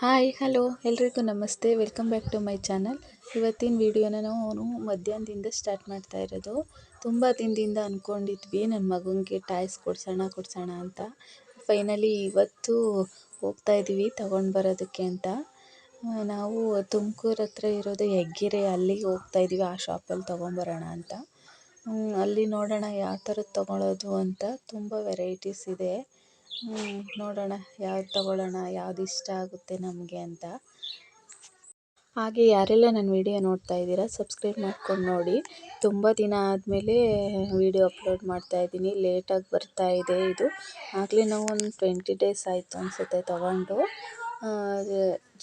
Hi hello ಎಲ್ರಿಗೂ ನಮಸ್ತೆ. Welcome back to my channel. ಇವತ್ತಿನ ವಿಡಿಯೋನ ನಾವು ಮಧ್ಯಾಹ್ನದಿಂದ ಸ್ಟಾರ್ಟ್ ಮಾಡ್ತಾ ಇರೋದು. ತುಂಬ ದಿನದಿಂದ ಅಂದ್ಕೊಂಡಿದ್ವಿ ನನ್ನ ಮಗನಿಗೆ ಟಾಯ್ಸ್ ಕೊಡ್ಸೋಣ ಅಂತ. ಫೈನಲಿ ಇವತ್ತು ಹೋಗ್ತಾ ಇದ್ದೀವಿ ತಗೊಂಡು ಬರೋದಕ್ಕೆ ಅಂತ. ನಾವು ತುಮಕೂರು ಹತ್ರ ಇರೋದು ಹೆಗ್ಗೆರೆ, ಅಲ್ಲಿಗೆ ಹೋಗ್ತಾ ಇದ್ದೀವಿ. ಆ ಶಾಪಲ್ಲಿ ತೊಗೊಂಬರೋಣ ಅಂತ. ಅಲ್ಲಿ ನೋಡೋಣ ಯಾವ ಥರದ್ದು ತೊಗೊಳ್ಳೋದು ಅಂತ. ತುಂಬ ವೆರೈಟೀಸ್ ಇದೆ. ನೋಡೋಣ ಯಾವ್ದು ತೊಗೊಳ್ಳೋಣ, ಯಾವ್ದು ಇಷ್ಟ ಆಗುತ್ತೆ ನಮಗೆ ಅಂತ. ಹಾಗೆ ಯಾರೆಲ್ಲ ನನ್ನ ವಿಡಿಯೋ ನೋಡ್ತಾ ಇದ್ದೀರಾ ಸಬ್ಸ್ಕ್ರೈಬ್ ಮಾಡ್ಕೊಂಡು ನೋಡಿ. ತುಂಬ ದಿನ ಆದಮೇಲೆ ವಿಡಿಯೋ ಅಪ್ಲೋಡ್ ಮಾಡ್ತಾ ಇದ್ದೀನಿ. ಲೇಟಾಗಿ ಬರ್ತಾ ಇದೆ ಇದು. ಆಗಲೇ ನಾವು ಒಂದು 20 ಡೇಸ್ ಆಯಿತು ಅನಿಸುತ್ತೆ ತೊಗೊಂಡು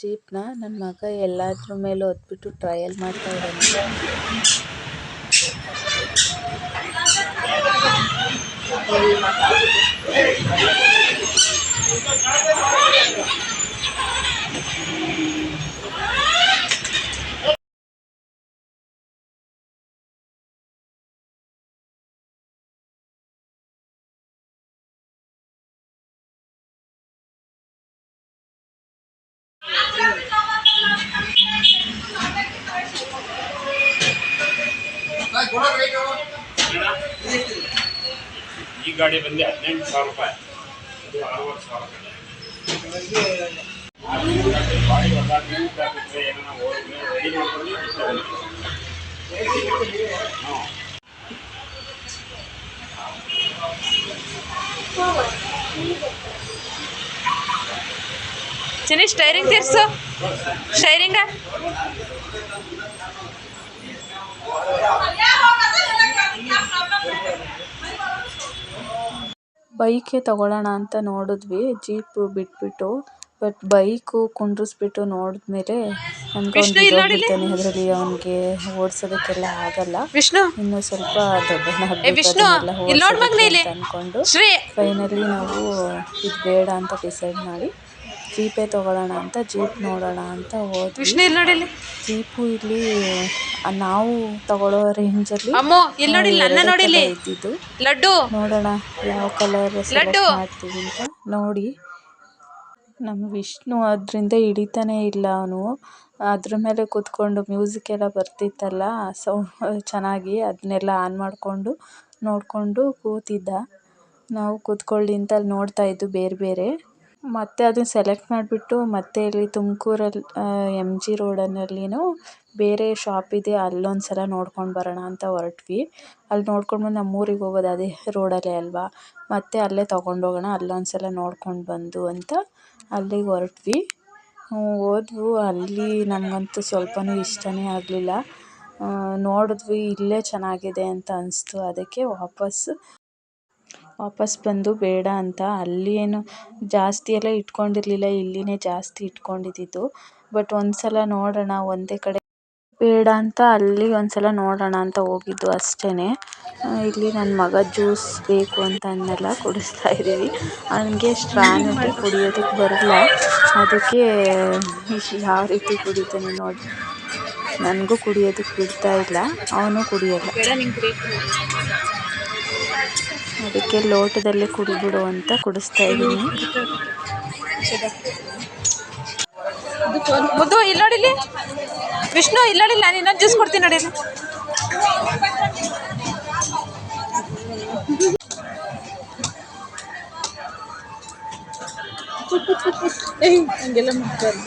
ಜೀಪ್ನ. ನನ್ನ ಮಗ ಎಲ್ಲದ್ರ ಮೇಲೂ ಹೊತ್ಬಿಟ್ಟು ಟ್ರಯಲ್ ಮಾಡ್ತಾ ಇದ್ದಾನೆ. ಈ ಗಾಡಿ ಬಂದು 18,000 ರೂಪಾಯಿ, ಇದು 60,000. ಚಿನಿ ಸ್ಟೈರಿಂಗ್ ತಿರ್ಸು, ಸ್ಟೈರಿಂಗ ಬೈಕೆ ತಗೊಳ್ಳೋಣ ಅಂತ ನೋಡಿದ್ವಿ, ಜೀಪು ಬಿಟ್ಬಿಟ್ಟು. ಬಟ್ ಬೈಕು ಕುಂಡ್ರಿಸ್ಬಿಟ್ಟು ನೋಡಿದ್ಮೇಲೆ ನನ್ಗೊಂದು ಇದಾಗ್ಬಿಡ್ತಾನೆ. ಅದರಲ್ಲಿ ಅವನಿಗೆ ಓಡಿಸೋದಕ್ಕೆಲ್ಲ ಆಗಲ್ಲ. ಇನ್ನು ಸ್ವಲ್ಪ ದೊಡ್ಡವನಾಗಬೇಕು ಅಂತ ಅಂದ್ಕೊಂಡು ಫೈನಲಿ ನಾವು ಇದು ಬೇಡ ಅಂತ ಡಿಸೈಡ್ ಮಾಡಿ ಜೀಪೇ ತೊಗೊಳ್ಳೋಣ ಅಂತ ಜೀಪ್ ನೋಡೋಣ ಅಂತ ಹೋದ್ವಿ. ಜೀಪು ಇಲ್ಲಿ ನಾವು ತಗೊಳ್ಳೋ ರೇಂಜಲ್ಲಿ ಇದ್ದಿದ್ದು. ನೋಡೋಣ ಯಾವ ಕಲರ್ ಸೆಲೆಕ್ಟ್ ಮಾಡ್ತೀವಿ ಅಂತ ನೋಡಿ. ನಮ್ಮ ವಿಷ್ಣು ಅದರಿಂದ ಹಿಡಿತಾನೆ ಇಲ್ಲ. ಅವನು ಅದ್ರ ಮೇಲೆ ಕೂತ್ಕೊಂಡು ಮ್ಯೂಸಿಕ್ ಎಲ್ಲ ಬರ್ತಿತ್ತಲ್ಲ ಚೆನ್ನಾಗಿ, ಅದನ್ನೆಲ್ಲ ಆನ್ ಮಾಡಿಕೊಂಡು ನೋಡಿಕೊಂಡು ಕೂತಿದ್ದ. ನಾವು ಕೂತ್ಕೊಳ್ಳಿ ಅಂತ ಅಲ್ಲಿ ನೋಡ್ತಾ ಇದ್ದು ಬೇರೆ ಬೇರೆ. ಮತ್ತೆ ಅದನ್ನು ಸೆಲೆಕ್ಟ್ ಮಾಡಿಬಿಟ್ಟು ಮತ್ತೆ ಇಲ್ಲಿ ತುಮಕೂರಲ್ಲಿ MG ರೋಡಲ್ಲಿನೂ ಬೇರೆ ಶಾಪ್ ಇದೆ, ಅಲ್ಲೊಂದು ಸಲ ನೋಡ್ಕೊಂಡು ಬರೋಣ ಅಂತ ಹೊರಟ್ವಿ. ಅಲ್ಲಿ ನೋಡ್ಕೊಂಡು ಬಂದು ನಮ್ಮೂರಿಗೆ ಹೋಗೋದು ಅದೇ ರೋಡಲ್ಲೇ ಅಲ್ವಾ, ಮತ್ತೆ ಅಲ್ಲೇ ತೊಗೊಂಡೋಗೋಣ, ಅಲ್ಲೊಂದು ಸಲ ನೋಡ್ಕೊಂಡು ಬಂದು ಅಂತ ಅಲ್ಲಿಗೆ ಹೊರಟ್ವಿ. ಹೋದ್ವು. ಅಲ್ಲಿ ನಮಗಂತೂ ಸ್ವಲ್ಪನೂ ಇಷ್ಟನೇ ಆಗಲಿಲ್ಲ. ನೋಡಿದ್ವಿ, ಇಲ್ಲೇ ಚೆನ್ನಾಗಿದೆ ಅಂತ ಅನಿಸ್ತು. ಅದಕ್ಕೆ ವಾಪಸ್ ಬಂದು ಬೇಡ ಅಂತ. ಅಲ್ಲಿ ಏನು ಜಾಸ್ತಿ ಎಲ್ಲ ಇಟ್ಕೊಂಡಿರಲಿಲ್ಲ, ಇಲ್ಲಿನೇ ಜಾಸ್ತಿ ಇಟ್ಕೊಂಡಿದ್ದು. ಬಟ್ ಒಂದು ಸಲ ನೋಡೋಣ, ಒಂದೇ ಕಡೆ ಬೇಡ ಅಂತ ಅಲ್ಲಿ ಒಂದು ಸಲ ನೋಡೋಣ ಅಂತ ಹೋಗಿದ್ದು ಅಷ್ಟೇ. ಇಲ್ಲಿ ನನ್ನ ಮಗ ಜ್ಯೂಸ್ ಬೇಕು ಅಂತ ಅನ್ನೆಲ್ಲ ಕುಡಿಸ್ತಾ ಇದ್ದೀವಿ. ಅವನಿಗೆ ಸ್ಟ್ರಾನಲ್ಲಿ ಕುಡಿಯೋದಕ್ಕೆ ಬರಲ್ಲ, ಅದಕ್ಕೆ ಯಾವ ರೀತಿ ಕುಡಿತಾನೆ ನೋಡಿ. ನನಗೂ ಕುಡಿಯೋದಕ್ಕೆ ಬಿಡ್ತಾ ಇಲ್ಲ, ಅವನು ಕುಡಿಯಲ್ಲ. ಅದಕ್ಕೆ ಲೋಟದಲ್ಲೇ ಕುಡಿಬಿಡು ಅಂತ ಕುಡಿಸ್ತಾ ಇದ್ದೀನಿ. ಮುದ್ದು ಇಲ್ಲಿ ನೋಡಿಲಿ, ವಿಷ್ಣು ಇಲ್ಲಿ ನೋಡಿಲ್ಲ, ನಾನು ಇನ್ನೊಂದು ಜ್ಯೂಸ್ ಕೊಡ್ತೀನಿ ನೋಡಿ. ಹಂಗೆಲ್ಲ ಮಾಡ್ತಾರೆ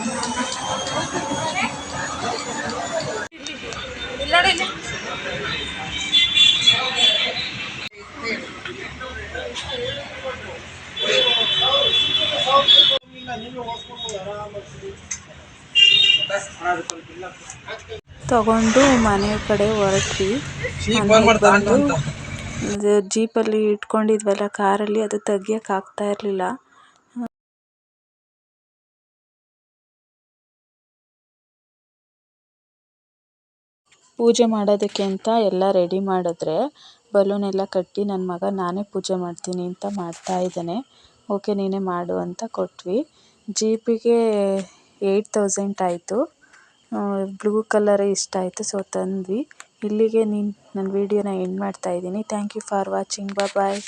ಇಲ್ಲಿ ನೋಡಿಲಿ. ತಗೊಂಡು ಮನೆ ಕಡೆ ಹೊರಟ್ವಿ. ಬಂದು ಜೀಪಲ್ಲಿ ಇಟ್ಕೊಂಡಿದ್ವಲ್ಲ ಕಾರಲ್ಲಿ, ಅದು ತೆಗಿಯಕ್ಕೆ ಆಗ್ತಾ ಇರಲಿಲ್ಲ. ಪೂಜೆ ಮಾಡೋದಕ್ಕೆ ಅಂತ ಎಲ್ಲ ರೆಡಿ ಮಾಡಿದ್ರೆ, ಬಲೂನ್ ಎಲ್ಲ ಕಟ್ಟಿ ನನ್ನ ಮಗ ನಾನೇ ಪೂಜೆ ಮಾಡ್ತೀನಿ ಅಂತ ಮಾಡ್ತಾ ಇದ್ದಾನೆ. ಓಕೆ ನೀನೇ ಮಾಡು ಅಂತ ಕೊಟ್ವಿ. ಜೀಪಿಗೆ 8,000 ಆಯಿತು. ಬ್ಲೂ ಕಲರೇ ಇಷ್ಟ ಆಯಿತು, ಸೊ ತಂದ್ವಿ. ಇಲ್ಲಿಗೆ ನನ್ನ ವಿಡಿಯೋನ ಎಂಡ್ ಮಾಡ್ತಾ ಇದ್ದೀನಿ. Thank you for watching. Bye.